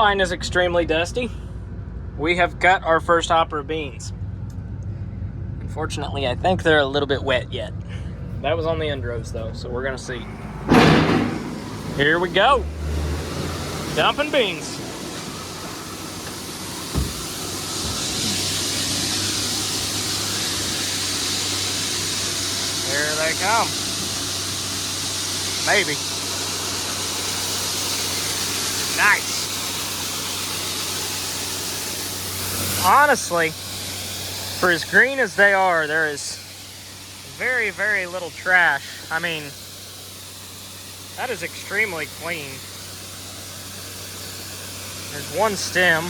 combine is extremely dusty. We have cut our first hopper of beans. Unfortunately, I think they're a little bit wet yet. That was on the end rows though, so we're gonna see. Here we go. Dumping beans. Here they come. Maybe. Nice. Honestly, for as green as they are, there is very, very little trash. I mean, that is extremely clean. There's one stem,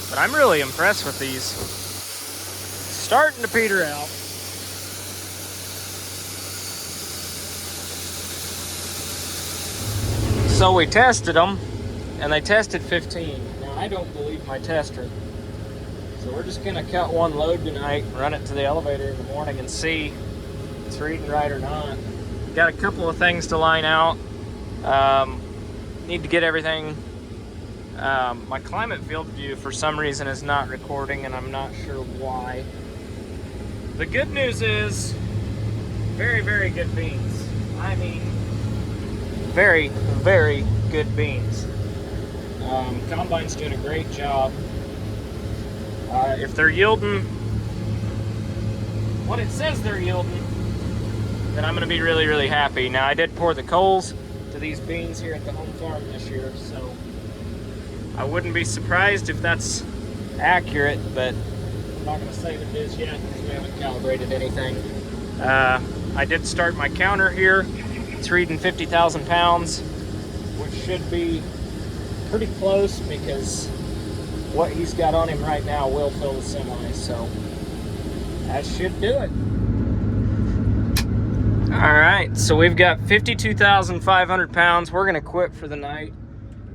but I'm really impressed with these. Starting to peter out. So we tested them, and they tested 15. Now, I don't believe my tester. So we're just gonna cut one load tonight, run it to the elevator in the morning and see if it's reading right or not. Got a couple of things to line out. Need to get everything. My climate field view for some reason is not recording, and I'm not sure why. The good news is very, very good beans. I mean, very, very good beans. Combine's doing a great job. If they're yielding what it says they're yielding, then I'm gonna be really, really happy. Now, I did pour the coals to these beans here at the home farm this year, so I wouldn't be surprised if that's accurate, but I'm not gonna say that it is yet because we haven't calibrated anything. I did start my counter here. It's reading 50,000 pounds, which should be pretty close because what he's got on him right now will fill the semi, so that should do it. All right, so we've got 52,500 pounds. We're gonna quit for the night.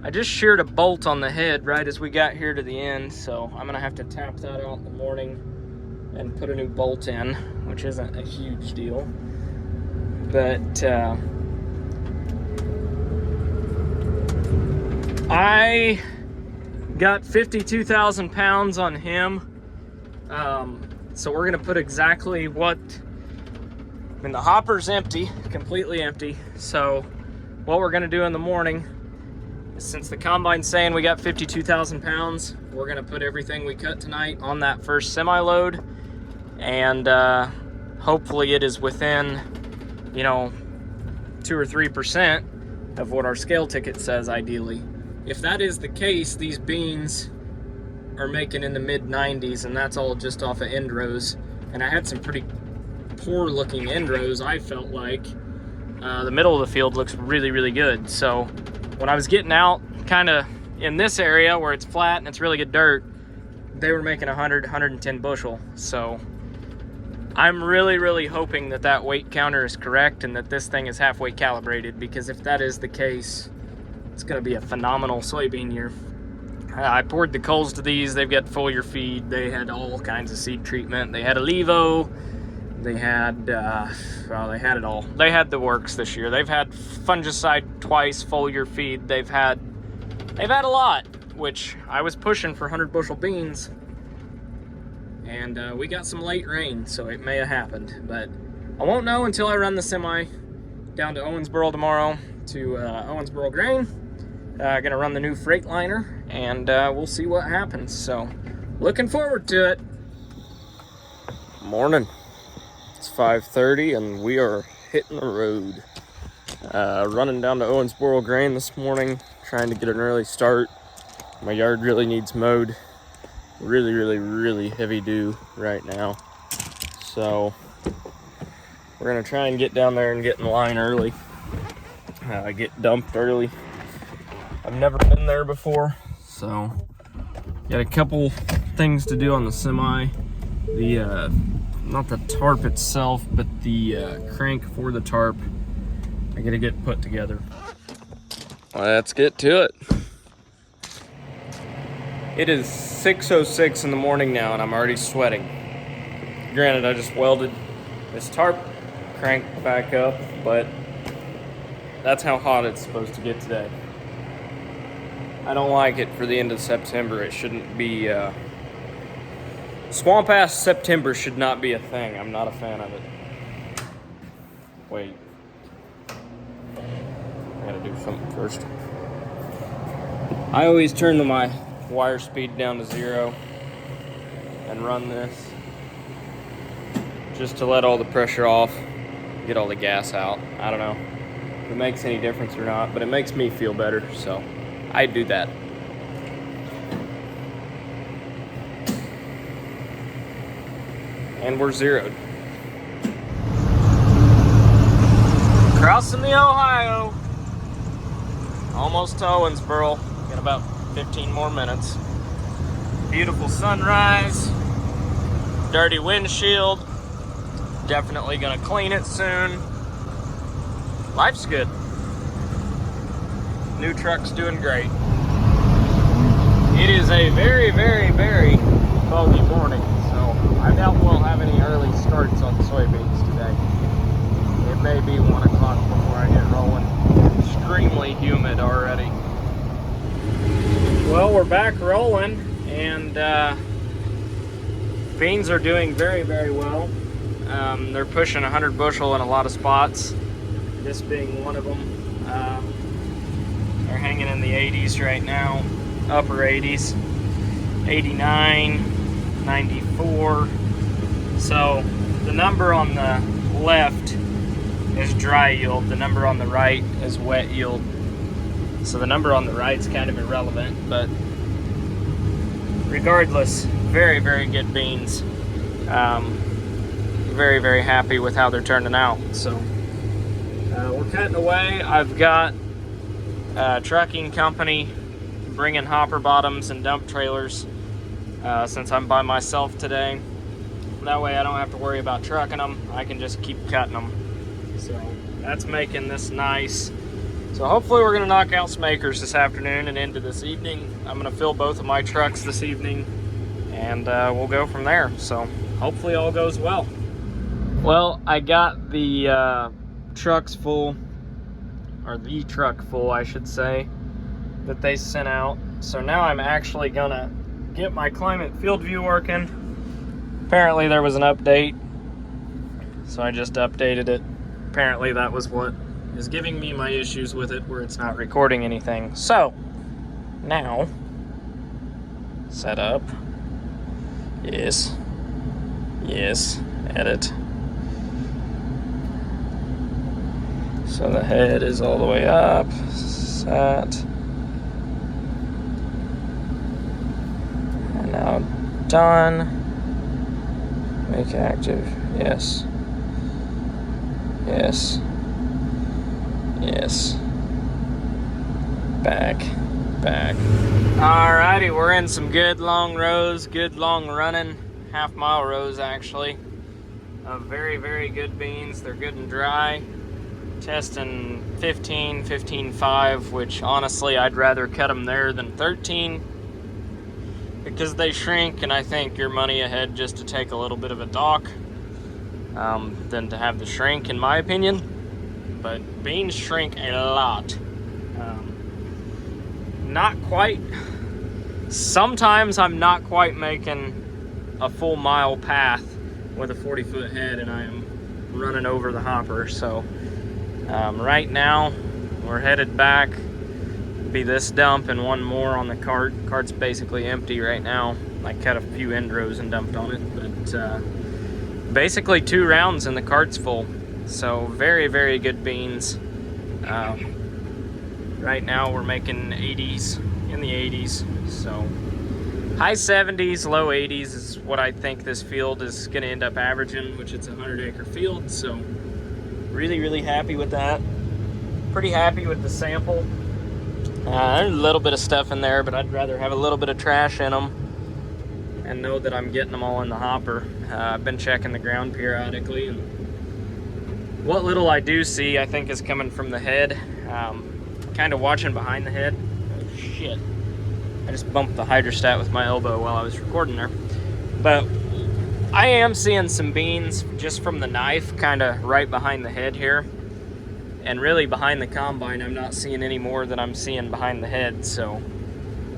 I just sheared a bolt on the head right as we got here to the end, so I'm gonna have to tap that out in the morning and put a new bolt in, which isn't a huge deal. But I got 52,000 pounds on him. So we're gonna put exactly what, I mean, the hopper's empty, completely empty. So what we're gonna do in the morning is, since the combine's saying we got 52,000 pounds, we're gonna put everything we cut tonight on that first semi-load, and hopefully it is within, 2 or 3% of what our scale ticket says ideally. If that is the case, these beans are making in the mid-90s, and that's all just off of end rows. And I had some pretty poor looking end rows, I felt like. The middle of the field looks really, really good. So when I was getting out kind of in this area where it's flat and it's really good dirt, they were making 100, 110 bushel. So I'm really, really hoping that that weight counter is correct and that this thing is halfway calibrated, because if that is the case, it's gonna be a phenomenal soybean year. I poured the coals to these. They've got foliar feed. They had all kinds of seed treatment. They had a levo. They had, well, they had it all. They had the works this year. They've had fungicide twice, foliar feed. They've had a lot, which I was pushing for 100 bushel beans. And we got some late rain, so it may have happened. But I won't know until I run the semi down to Owensboro tomorrow to Owensboro Grain. Gonna run the new Freightliner, and we'll see what happens. So, looking forward to it. Morning. It's 5:30, and we are hitting the road. Running down to Owensboro Grain this morning, trying to get an early start. My yard really needs mowed. Really, really, really heavy dew right now. So, we're gonna try and get down there and get in line early. Get dumped early. I've never been there before, so got a couple things to do on the semi. The not the tarp itself, but the crank for the tarp, I gotta get put together. Let's get to it. It is 6:06 in the morning now, and I'm already sweating. Granted, I just welded this tarp crank back up, but that's how hot it's supposed to get today. I don't like it for the end of September. It shouldn't be, swamp ass September should not be a thing. I'm not a fan of it. Wait. I gotta do something first. I always turn my wire speed down to 0 and run this just to let all the pressure off, get all the gas out. I don't know if it makes any difference or not, but it makes me feel better, so I do that. And we're zeroed. Crossing the Ohio. Almost to Owensboro. Got about 15 more minutes. Beautiful sunrise. Dirty windshield. Definitely gonna clean it soon. Life's good. New truck's doing great. It is a very, very, very foggy morning, so I doubt we'll have any early starts on soybeans today. It may be 1 o'clock before I get rolling. Extremely humid already. Well, we're back rolling, and beans are doing very, very well. They're pushing 100 bushel in a lot of spots, this being one of them. They're hanging in the 80s right now, upper 80s, 89, 94. So the number on the left is dry yield, the number on the right is wet yield. So the number on the right is kind of irrelevant, but regardless, very, very good beans. Very, very happy with how they're turning out. So we're cutting away. I've got a trucking company bringing hopper bottoms and dump trailers since I'm by myself today. That way I don't have to worry about trucking them. I can just keep cutting them. So that's making this nice. So hopefully we're going to knock out some acres this afternoon and into this evening. I'm going to fill both of my trucks this evening, and we'll go from there. So hopefully all goes well. Well, I got the trucks full, or the truck full, I should say, that they sent out. So now I'm actually going to get my climate field view working. Apparently there was an update, so I just updated it. Apparently that was what is giving me my issues with it, where it's not recording anything. So now, set up, yes, edit. So the head is all the way up, set, and now done. Make active, yes. Back. Alrighty, we're in some good long rows, good long running, half-mile rows actually, of very, very good beans. They're good and dry. Testing 15, 15.5, which honestly I'd rather cut them there than 13, because they shrink, and I think you're money ahead just to take a little bit of a dock than to have the shrink, in my opinion. But beans shrink a lot. Not quite. Sometimes I'm not quite making a full mile path with a 40-foot head, and I am running over the hopper. So right now we're headed back. Be this dump and one more on the cart. Cart's basically empty right now. I cut a few end rows and dumped on it, but basically 2 rounds and the cart's full. So very, very good beans. Right now we're making 80s, in the 80s. So high 70s, low 80s is what I think this field is going to end up averaging, which it's a 100-acre field. So really, really happy with that. Pretty happy with the sample. There's a little bit of stuff in there, but I'd rather have a little bit of trash in them and know that I'm getting them all in the hopper. I've been checking the ground periodically, and what little I do see, I think, is coming from the head. Kind of watching behind the head. Oh shit. I just bumped the hydrostat with my elbow while I was recording there. But I am seeing some beans just from the knife, kind of right behind the head here. And really behind the combine, I'm not seeing any more than I'm seeing behind the head. So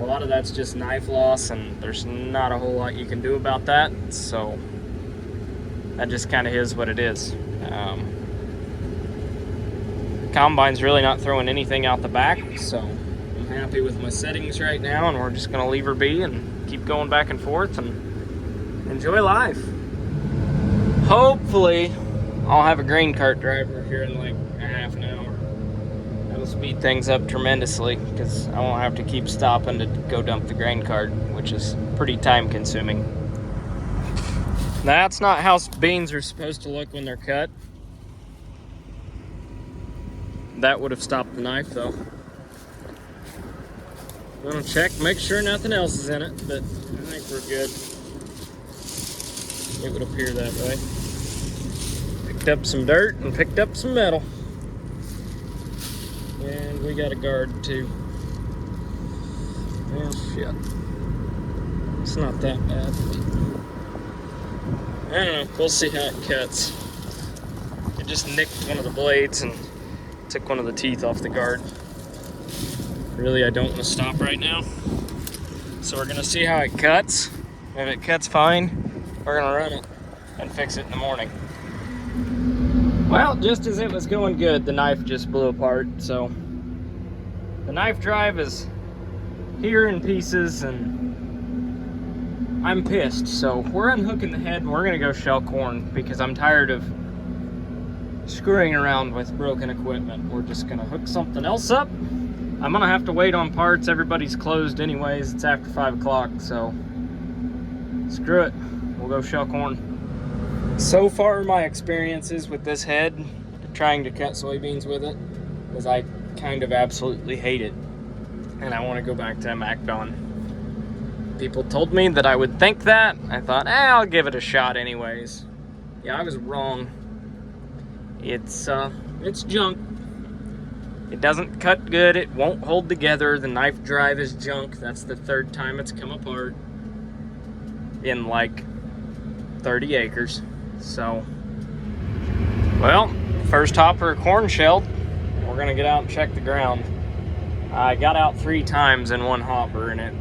a lot of that's just knife loss, and there's not a whole lot you can do about that. So that just kind of is what it is. Combine's really not throwing anything out the back, so I'm happy with my settings right now, and we're just gonna leave her be and keep going back and forth and enjoy life. Hopefully I'll have a grain cart driver here in like a half an hour. That'll speed things up tremendously, because I won't have to keep stopping to go dump the grain cart, which is pretty time consuming. That's not how beans are supposed to look when they're cut. That would have stopped the knife though. I'm gonna check, make sure nothing else is in it, but I think we're good. It would appear that way. Picked up some dirt and picked up some metal. And we got a guard too. Oh shit. It's not that bad. I don't know, we'll see how it cuts. It just nicked one of the blades and took one of the teeth off the guard. Really, I don't want to stop right now. So we're gonna see how it cuts. If it cuts fine, we're gonna run it and fix it in the morning. Well, just as it was going good, the knife just blew apart. So the knife drive is here in pieces, and I'm pissed. So we're unhooking the head and we're gonna go shell corn, because I'm tired of screwing around with broken equipment. We're just gonna hook something else up. I'm gonna have to wait on parts. Everybody's closed anyways. It's after 5 o'clock, so screw it. We'll go shell corn. So far, my experiences with this head, trying to cut soybeans with it, is I kind of absolutely hate it. And I want to go back to MacDon. People told me that I would think that. I thought, I'll give it a shot anyways. Yeah, I was wrong. It's junk. It doesn't cut good. It won't hold together. The knife drive is junk. That's the 3rd time it's come apart in like 30 acres. So, well, first hopper corn shelled. We're gonna get out and check the ground. I got out 3 times in one hopper, and it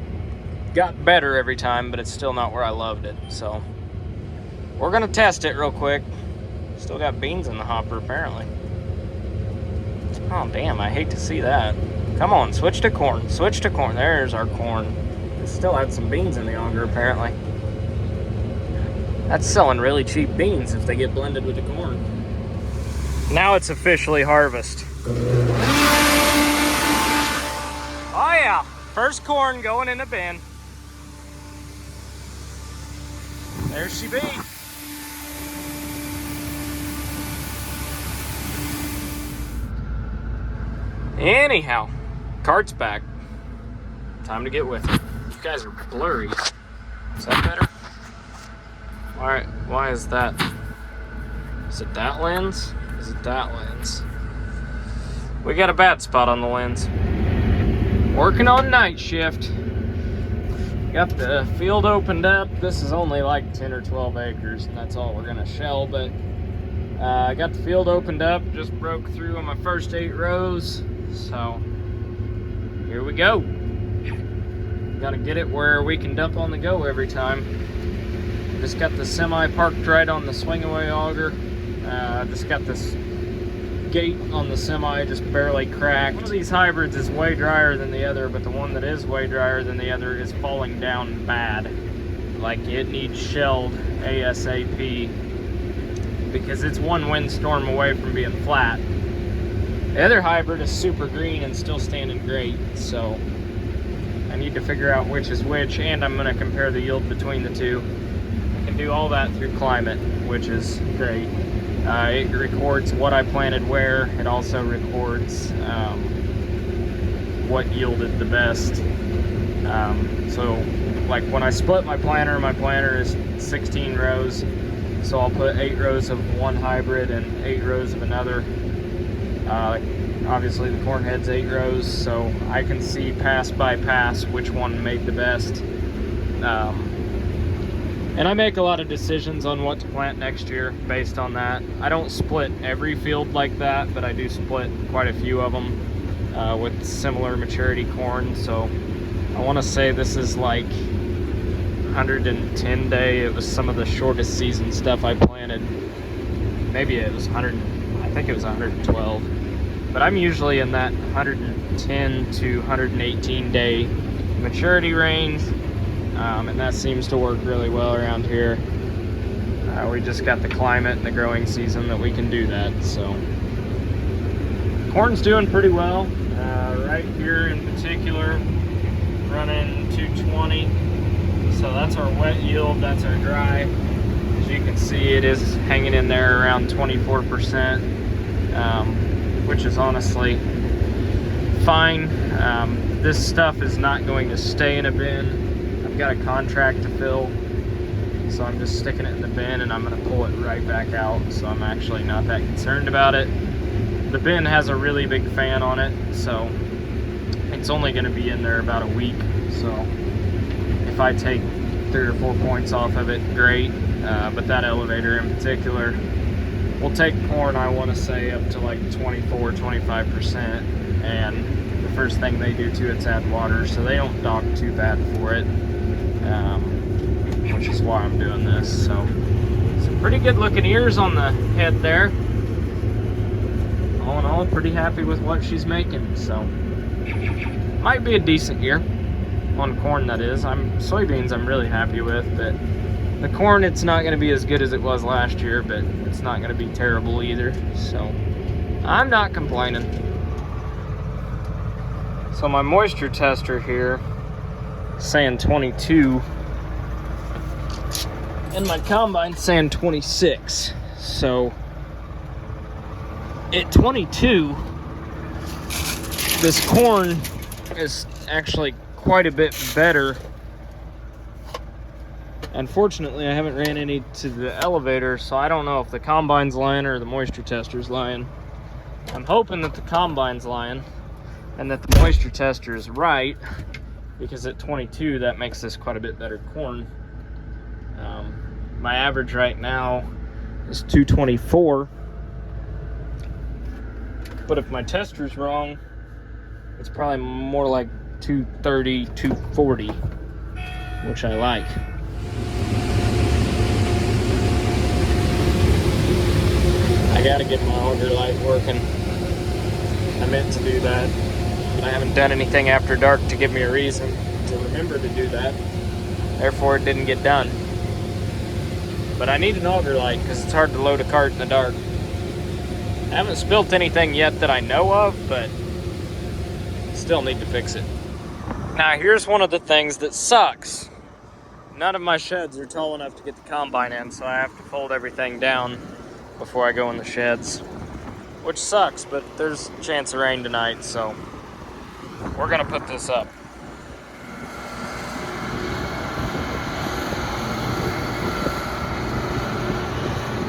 got better every time, but it's still not where I loved it. So we're gonna test it real quick. Still got beans in the hopper apparently. Oh damn, I hate to see that. Come on, switch to corn, switch to corn. There's our corn. It still had some beans in the auger apparently. That's selling really cheap beans if they get blended with the corn. Now it's officially harvest. Oh yeah, first corn going in the bin. There she be. Anyhow, cart's back. Time to get with it. You guys are blurry. Is that better? Alright, why is that? Is it that lens? Is it that lens? We got a bad spot on the lens. Working on night shift. Got the field opened up. This is only like 10 or 12 acres, and that's all we're gonna shell, but I got the field opened up, just broke through on my first 8 rows, so here we go. Gotta get it where we can dump on the go every time. Just got the semi parked right on the swing away auger. Just got this gate on the semi just barely cracked. One of these hybrids is way drier than the other, but the one that is way drier than the other is falling down bad. Like, it needs shelled ASAP because it's one windstorm away from being flat. The other hybrid is super green and still standing great, so I need to figure out which is which, and I'm going to compare the yield between the two. I can do all that through Climate, which is great. It records what I planted where. It also records what yielded the best. So like when I split my planter is 16 rows. So I'll put 8 rows of one hybrid and 8 rows of another. Obviously the corn head's 8 rows, so I can see pass by pass which one made the best. And I make a lot of decisions on what to plant next year based on that. I don't split every field like that, but I do split quite a few of them with similar maturity corn. So I want to say this is like 110 day. It was some of the shortest season stuff I planted. Maybe it was 100, I think it was 112. But I'm usually in that 110 to 118 day maturity range. And that seems to work really well around here. We just got the climate and the growing season that we can do that. So corn's doing pretty well. Right here in particular, running 220. So that's our wet yield, that's our dry. As you can see, it is hanging in there around 24%, which is honestly fine. This stuff is not going to stay in a bin. I've got a contract to fill, so I'm just sticking it in the bin and I'm going to pull it right back out, so I'm actually not that concerned about it. The bin has a really big fan on it, so it's only going to be in there about a week. So if I take 3 or 4 points off of it, great. But that elevator in particular will take corn, I want to say, up to like 24-25%. And the first thing they do to it's add water, so they don't dock too bad for it, which is why I'm doing this. So some pretty good looking ears on the head there. All in all, pretty happy with what she's making. So might be a decent year on corn, that is. Soybeans I'm really happy with, but the corn, it's not going to be as good as it was last year, but it's not going to be terrible either. So I'm not complaining. So my moisture tester here saying 22, and my combine saying 26. So at 22, this corn is actually quite a bit better. Unfortunately, I haven't ran any to the elevator, so I don't know if the combine's lying or the moisture tester's lying. I'm hoping that the combine's lying and that the moisture tester is right, because at 22, that makes this quite a bit better corn. My average right now is 224, but if my tester's wrong, it's probably more like 230, 240, which I like. I gotta get my auger light working. I meant to do that, but I haven't done anything after dark to give me a reason to remember to do that. Therefore, it didn't get done. But I need an auger light because it's hard to load a cart in the dark. I haven't spilt anything yet that I know of, but still need to fix it. Now, here's one of the things that sucks. None of my sheds are tall enough to get the combine in, so I have to fold everything down before I go in the sheds, which sucks, but there's a chance of rain tonight, so we're gonna put this up.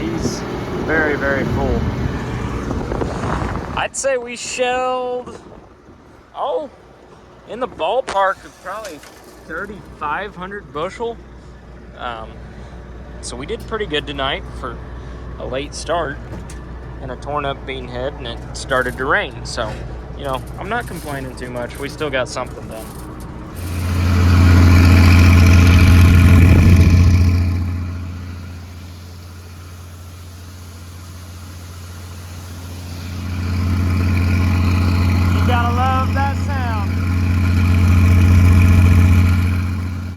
He's very, very full. I'd say we shelled, in the ballpark of probably 3,500 bushel. So we did pretty good tonight for a late start and a torn up bean head, and it started to rain. So, you know, I'm not complaining too much. We still got something done.